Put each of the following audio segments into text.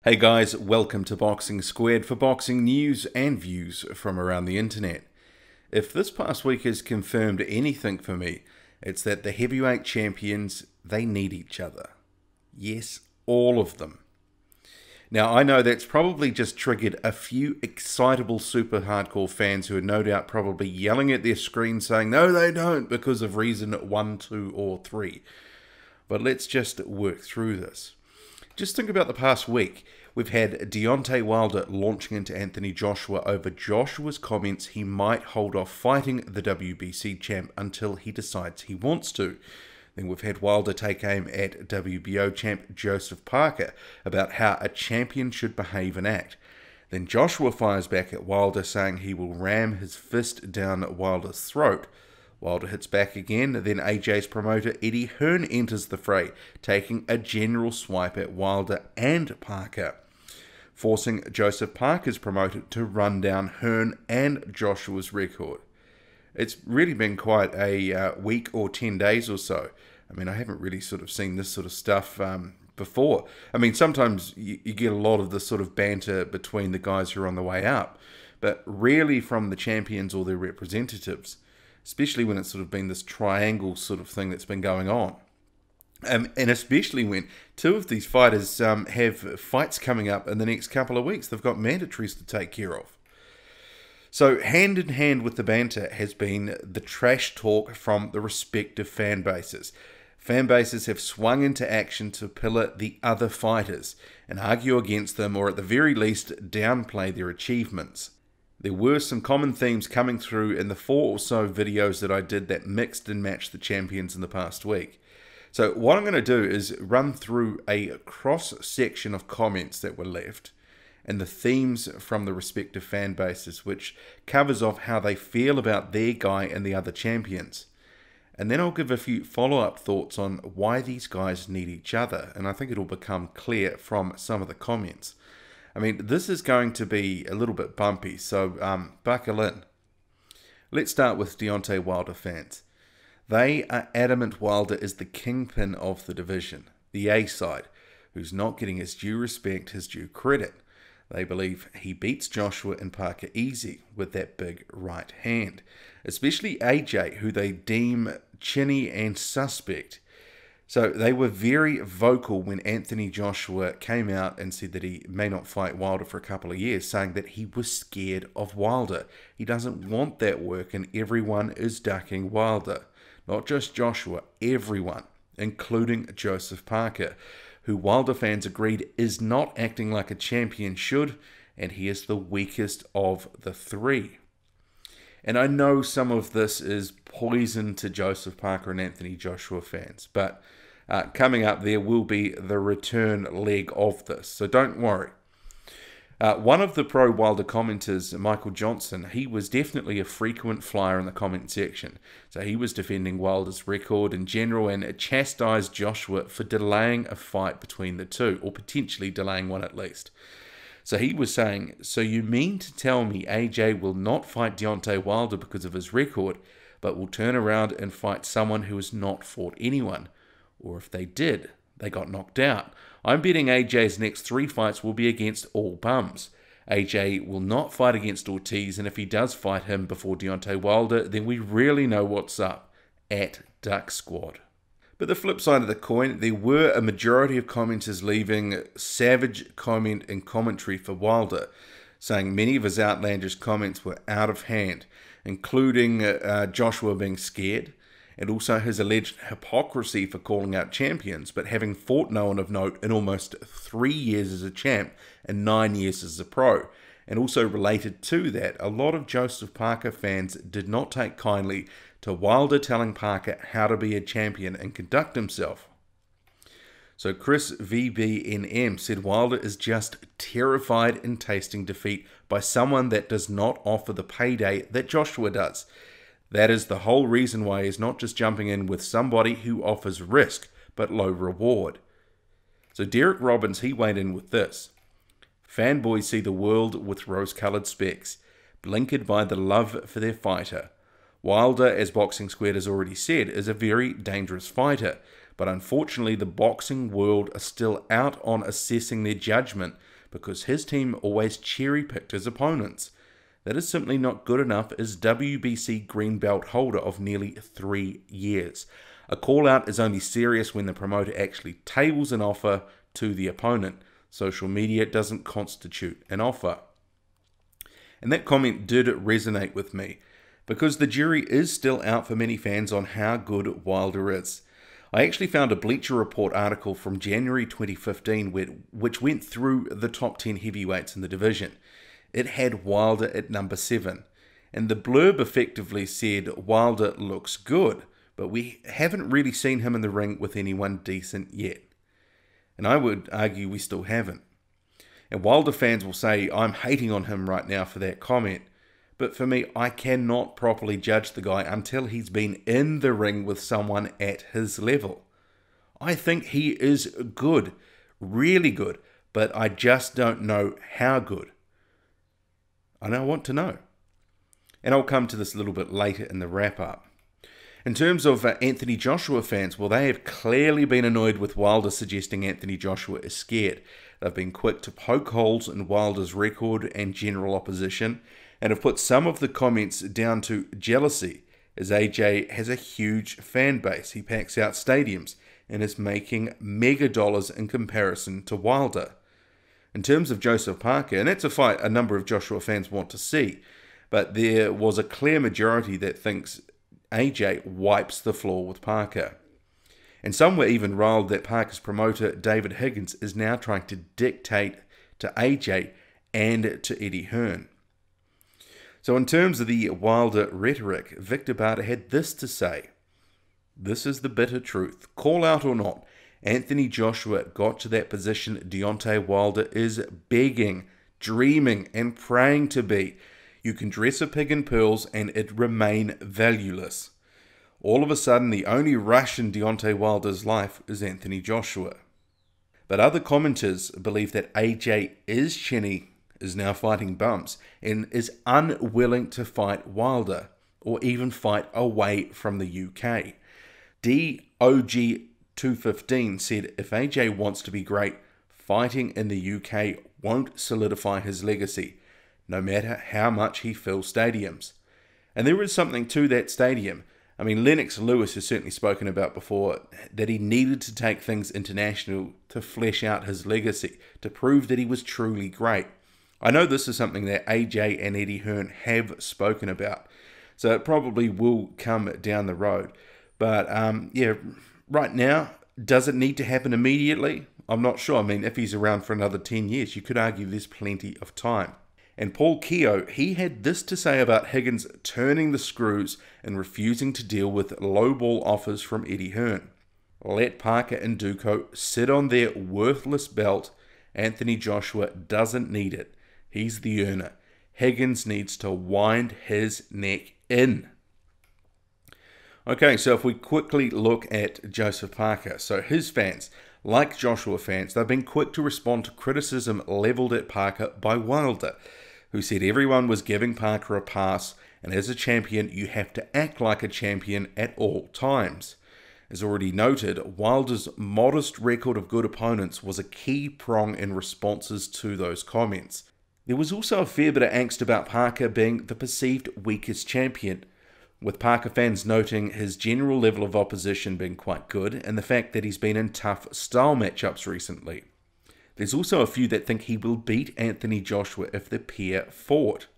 Hey guys, welcome to Boxing Squared for boxing news and views from around the internet. If this past week has confirmed anything for me, it's that the heavyweight champions, they need each other. Yes, all of them. Now, I know that's probably just triggered a few excitable super hardcore fans who are no doubt probably yelling at their screen saying, no they don't, because of reason 1, 2 or 3. But let's just work through this. Just think about the past week. We've had Deontay Wilder launching into Anthony Joshua over Joshua's comments he might hold off fighting the WBC champ until he decides he wants to. Then we've had Wilder take aim at WBO champ Joseph Parker about how a champion should behave and act. Then Joshua fires back at Wilder saying he will ram his fist down Wilder's throat. Wilder hits back again, then AJ's promoter Eddie Hearn enters the fray, taking a general swipe at Wilder and Parker, forcing Joseph Parker's promoter to run down Hearn and Joshua's record. It's really been quite a week or 10 days or so. I mean, I haven't really sort of seen this sort of stuff before. I mean, sometimes you get a lot of this sort of banter between the guys who are on the way up, but rarely from the champions or their representatives, especially when it's sort of been this triangle sort of thing that's been going on. And especially when two of these fighters have fights coming up in the next couple of weeks. They've got mandatories to take care of. So hand in hand with the banter has been the trash talk from the respective fan bases. Fan bases have swung into action to pillar the other fighters and argue against them, or at the very least downplay their achievements. There were some common themes coming through in the 4 or so videos that I did that mixed and matched the champions in the past week. So what I'm going to do is run through a cross-section of comments that were left and the themes from the respective fan bases, which covers off how they feel about their guy and the other champions. And then I'll give a few follow-up thoughts on why these guys need each other, and I think it'll become clear from some of the comments. I mean, this is going to be a little bit bumpy, so buckle in. Let's start with Deontay Wilder fans. They are adamant Wilder is the kingpin of the division, the A side, who's not getting his due respect, his due credit. They believe he beats Joshua and Parker easy with that big right hand, especially AJ, who they deem chinny and suspect. So they were very vocal when Anthony Joshua came out and said that he may not fight Wilder for a couple of years, saying that he was scared of Wilder. He doesn't want that work and everyone is ducking Wilder. Not just Joshua, everyone, including Joseph Parker, who Wilder fans agreed is not acting like a champion should, and he is the weakest of the 3. And I know some of this is poison to Joseph Parker and Anthony Joshua fans, but coming up there will be the return leg of this, so don't worry. One of the pro-Wilder commenters, Michael Johnson, he was definitely a frequent flyer in the comment section. So he was defending Wilder's record in general and chastised Joshua for delaying a fight between the two, or potentially delaying one at least. So he was saying, so you mean to tell me AJ will not fight Deontay Wilder because of his record, but will turn around and fight someone who has not fought anyone? Or if they did, they got knocked out. I'm betting AJ's next 3 fights will be against all bums. AJ will not fight against Ortiz, and if he does fight him before Deontay Wilder, then we really know what's up at Duck Squad. But the flip side of the coin, there were a majority of commenters leaving savage comment and commentary for Wilder, saying many of his outlandish comments were out of hand, including Joshua being scared, and also his alleged hypocrisy for calling out champions, but having fought no one of note in almost 3 years as a champ and 9 years as a pro. And also related to that, a lot of Joseph Parker fans did not take kindly to Wilder telling Parker how to be a champion and conduct himself. So Chris VBNM said Wilder is just terrified in tasting defeat by someone that does not offer the payday that Joshua does. That is the whole reason why he's not just jumping in with somebody who offers risk, but low reward. So Derek Robbins, he weighed in with this. Fanboys see the world with rose-coloured specs, blinkered by the love for their fighter. Wilder, as Boxing Squared has already said, is a very dangerous fighter, but unfortunately the boxing world are still out on assessing their judgment because his team always cherry-picked his opponents. That is simply not good enough as WBC green belt holder of nearly 3 years. A call-out is only serious when the promoter actually tables an offer to the opponent. Social media doesn't constitute an offer. And that comment did resonate with me, because the jury is still out for many fans on how good Wilder is. I actually found a Bleacher Report article from January 2015 which went through the top 10 heavyweights in the division. It had Wilder at number 7, and the blurb effectively said Wilder looks good, but we haven't really seen him in the ring with anyone decent yet. And I would argue we still haven't. And Wilder fans will say I'm hating on him right now for that comment, but for me, I cannot properly judge the guy until he's been in the ring with someone at his level. I think he is good, really good, but I just don't know how good. And I want to know. And I'll come to this a little bit later in the wrap-up. In terms of Anthony Joshua fans, well, they have clearly been annoyed with Wilder suggesting Anthony Joshua is scared. They've been quick to poke holes in Wilder's record and general opposition, and have put some of the comments down to jealousy, as AJ has a huge fan base. He packs out stadiums and is making mega dollars in comparison to Wilder. In terms of Joseph Parker, and that's a fight a number of Joshua fans want to see, but there was a clear majority that thinks AJ wipes the floor with Parker. And some were even riled that Parker's promoter, David Higgins, is now trying to dictate to AJ and to Eddie Hearn. So in terms of the Wilder rhetoric, Victor Barter had this to say: "This is the bitter truth. Call out or not, Anthony Joshua got to that position Deontay Wilder is begging, dreaming, and praying to be. You can dress a pig in pearls and it remain valueless. All of a sudden, the only rush in Deontay Wilder's life is Anthony Joshua." But other commenters believe that AJ is chinny, is now fighting bumps, and is unwilling to fight Wilder, or even fight away from the UK. DOG215 said if AJ wants to be great, fighting in the UK won't solidify his legacy, no matter how much he fills stadiums. And there is something to that stadium. I mean, Lennox Lewis has certainly spoken about before that he needed to take things international to flesh out his legacy, to prove that he was truly great. I know this is something that AJ and Eddie Hearn have spoken about, so it probably will come down the road. But yeah, right now, does it need to happen immediately? I'm not sure. I mean, if he's around for another 10 years, you could argue there's plenty of time. And Paul Keogh, he had this to say about Higgins turning the screws and refusing to deal with lowball offers from Eddie Hearn. Let Parker and Duco sit on their worthless belt. Anthony Joshua doesn't need it. He's the earner. Higgins needs to wind his neck in. Okay, so if we quickly look at Joseph Parker. So his fans, like Joshua fans, they've been quick to respond to criticism levelled at Parker by Wilder, who said everyone was giving Parker a pass, and as a champion, you have to act like a champion at all times. As already noted, Wilder's modest record of good opponents was a key prong in responses to those comments. There was also a fair bit of angst about Parker being the perceived weakest champion, with Parker fans noting his general level of opposition being quite good and the fact that he's been in tough style matchups recently. There's also a few that think he will beat Anthony Joshua if the pair fought.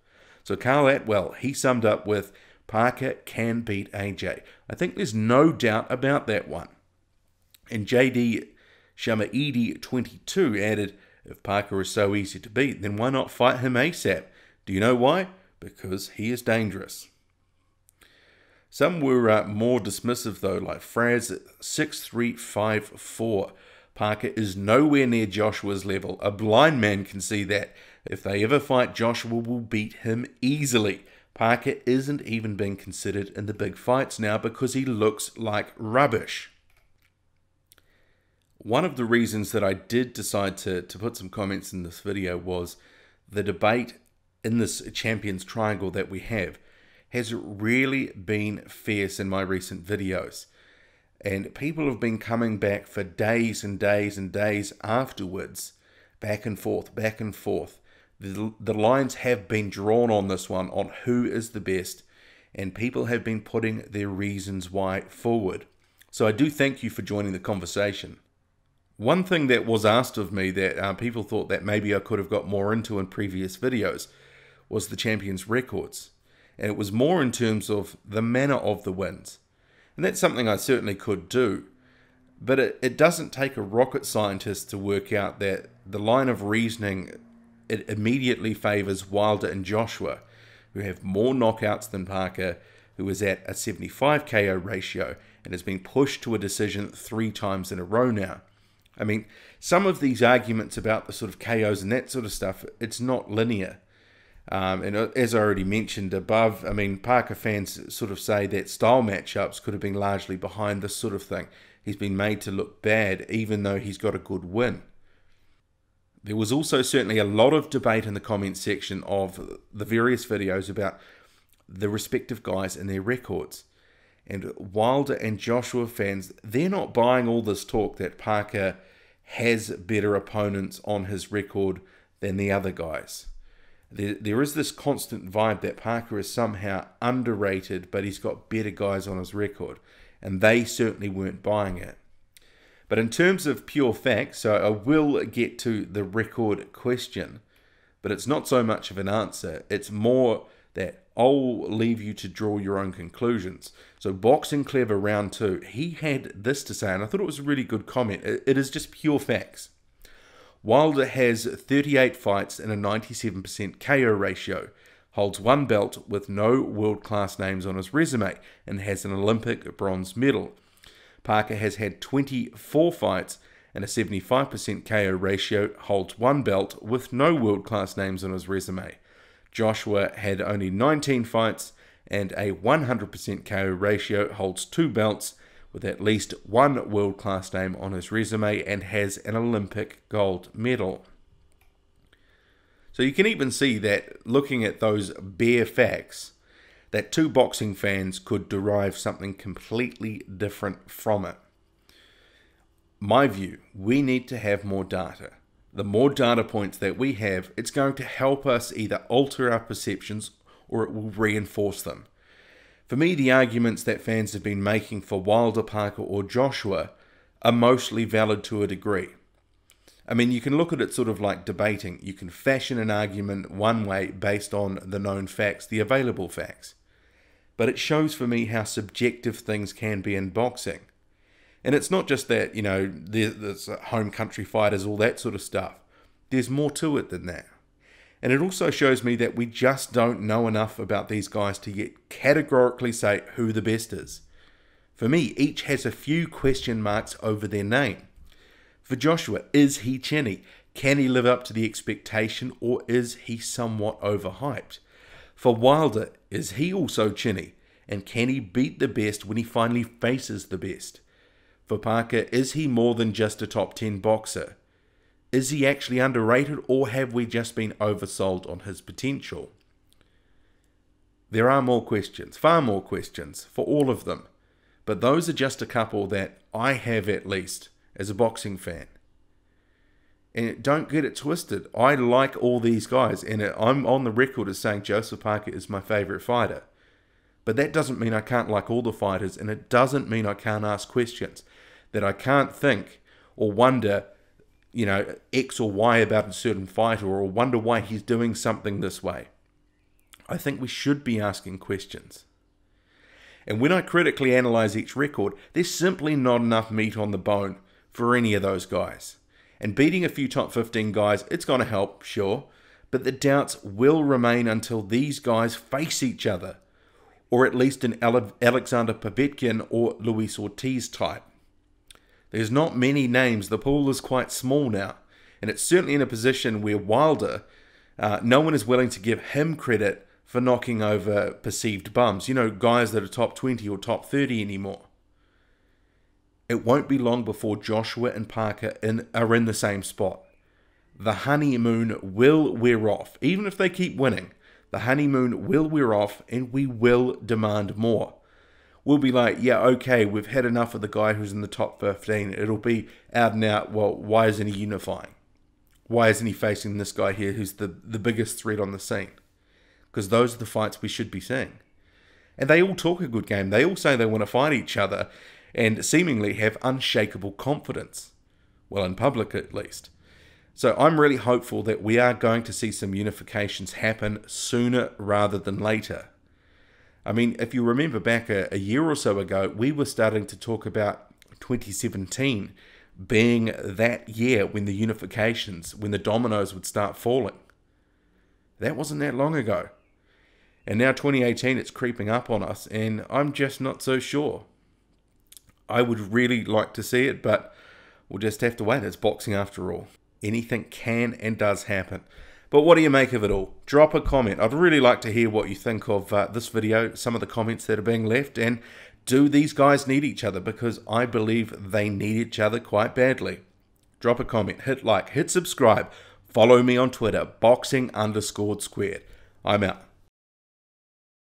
So Carl Atwell, he summed up with, Parker can beat AJ. I think there's no doubt about that one. And JD Shamaidi 22 added, if Parker is so easy to beat, then why not fight him ASAP? Do you know why? Because he is dangerous. Some were more dismissive though, like Fraz 6354. Parker is nowhere near Joshua's level. A blind man can see that. If they ever fight, Joshua will beat him easily. Parker isn't even being considered in the big fights now because he looks like rubbish. One of the reasons that I did decide to put some comments in this video was the debate in this Champions Triangle that we have has really been fierce in my recent videos. And people have been coming back for days and days and days afterwards, back and forth, back and forth. The lines have been drawn on this one, on who is the best, and people have been putting their reasons why forward. So I do thank you for joining the conversation. One thing that was asked of me that people thought that maybe I could have got more into in previous videos was the champions' records. And it was more in terms of the manner of the wins. And that's something I certainly could do. But it doesn't take a rocket scientist to work out that the line of reasoning, it immediately favours Wilder and Joshua, who have more knockouts than Parker, who is at a 75 KO ratio and has been pushed to a decision 3 times in a row now. I mean, some of these arguments about the sort of KOs and that sort of stuff, it's not linear. And as I already mentioned above, I mean, Parker fans sort of say that style matchups could have been largely behind this sort of thing. He's been made to look bad, even though he's got a good win. There was also certainly a lot of debate in the comments section of the various videos about the respective guys and their records. And Wilder and Joshua fans, they're not buying all this talk that Parker has better opponents on his record than the other guys. There is this constant vibe that Parker is somehow underrated, but he's got better guys on his record. And they certainly weren't buying it. But in terms of pure facts, so I will get to the record question, but it's not so much of an answer. It's more that I'll leave you to draw your own conclusions. So Boxing Clever round 2, he had this to say, and I thought it was a really good comment. It is just pure facts. Wilder has 38 fights and a 97% KO ratio, holds 1 belt with no world-class names on his resume, and has an Olympic bronze medal. Parker has had 24 fights and a 75% KO ratio, holds 1 belt with no world-class names on his resume. Joshua had only 19 fights and a 100% KO ratio, holds 2 belts with at least 1 world-class name on his resume, and has an Olympic gold medal. So you can even see that, looking at those bare facts, that 2 boxing fans could derive something completely different from it. My view, we need to have more data. The more data points that we have, it's going to help us either alter our perceptions or it will reinforce them. For me, the arguments that fans have been making for Wilder, Parker or Joshua are mostly valid to a degree. I mean, you can look at it sort of like debating. You can fashion an argument one way based on the known facts, the available facts. But it shows for me how subjective things can be in boxing. And it's not just that, you know, there's home country fighters, all that sort of stuff. There's more to it than that. And it also shows me that we just don't know enough about these guys to yet categorically say who the best is. For me, each has a few question marks over their name. For Joshua, is he chinny? Can he live up to the expectation, or is he somewhat overhyped? For Wilder, is he also chinny? And can he beat the best when he finally faces the best? For Parker, is he more than just a top 10 boxer? Is he actually underrated, or have we just been oversold on his potential? There are more questions, far more questions, for all of them. But those are just a couple that I have, at least, as a boxing fan. And don't get it twisted. I like all these guys, and I'm on the record as saying Joseph Parker is my favourite fighter. But that doesn't mean I can't like all the fighters, and it doesn't mean I can't ask questions, that I can't think or wonder, you know, X or Y about a certain fighter, or wonder why he's doing something this way. I think we should be asking questions. And when I critically analyse each record, there's simply not enough meat on the bone for any of those guys. And beating a few top 15 guys, it's going to help, sure, but the doubts will remain until these guys face each other, or at least an Alexander Povetkin or Luis Ortiz type. There's not many names. The pool is quite small now, and it's certainly in a position where Wilder, no one is willing to give him credit for knocking over perceived bums, you know, guys that are top 20 or top 30 anymore. It won't be long before Joshua and Parker are in the same spot. The honeymoon will wear off. Even if they keep winning, the honeymoon will wear off, and we will demand more. We'll be like, yeah, okay, we've had enough of the guy who's in the top 15. It'll be out and out, well, why isn't he unifying? Why isn't he facing this guy here who's the biggest threat on the scene? Because those are the fights we should be seeing. And they all talk a good game. They all say they want to fight each other and seemingly have unshakable confidence. Well, in public at least. So I'm really hopeful that we are going to see some unifications happen sooner rather than later. I mean, if you remember back a year or so ago, we were starting to talk about 2017 being that year when the unifications, when the dominoes would start falling. That wasn't that long ago. And now 2018, it's creeping up on us, and I'm just not so sure. I would really like to see it, but we'll just have to wait. It's boxing after all. Anything can and does happen. But what do you make of it all? Drop a comment. I'd really like to hear what you think of this video, some of the comments that are being left, and do these guys need each other? Because I believe they need each other quite badly. Drop a comment, hit like, hit subscribe, follow me on Twitter, boxing_squared. I'm out.